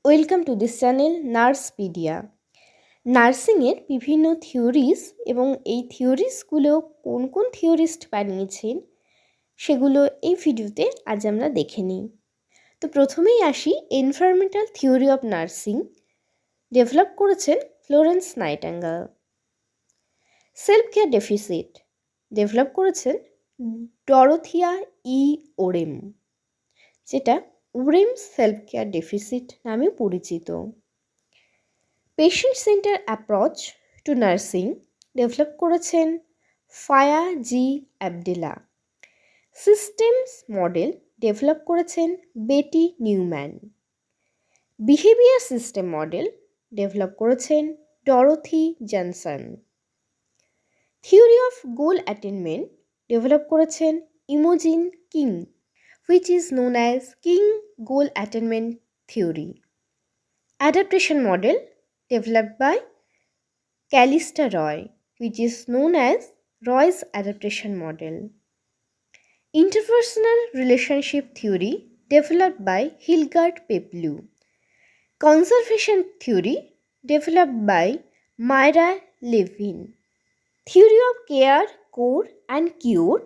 Welcome to this channel Nursepedia. নার্সিংয়ের বিভিন্ন theories এবং এই থিওরিজগুলো কোন কোন থিওরিস্ট বানিয়েছেন সেগুলো এই ভিডিওতে আজ আমরা দেখে নিই। তো প্রথমেই আসি environmental theory of nursing, develop করেছেন Florence Nightingale. Self care deficit develop করেছেন ডরোথিয়া ই ওরেম, যেটা ওরেম সেলফ কেয়ার ডেফিসিট নামেও পরিচিত। Patient center approach to nursing develop করেছেন Faye G Abdellah. Systems model develop করেছেন Betty Neuman. Behaviour system model develop করেছেন Dorothy Johnson. Theory of goal attainment develop করেছেন Imogene King, which is known as King Goal Attainment Theory. Adaptation model developed by Callista Roy, which is known as Roy's adaptation model. Interpersonal relationship theory developed by Hilgard Peplu. Conservation theory developed by Myra Levin. Theory of care, core and cure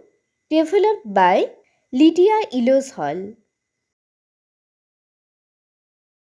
developed by Lydia Illouz Hall.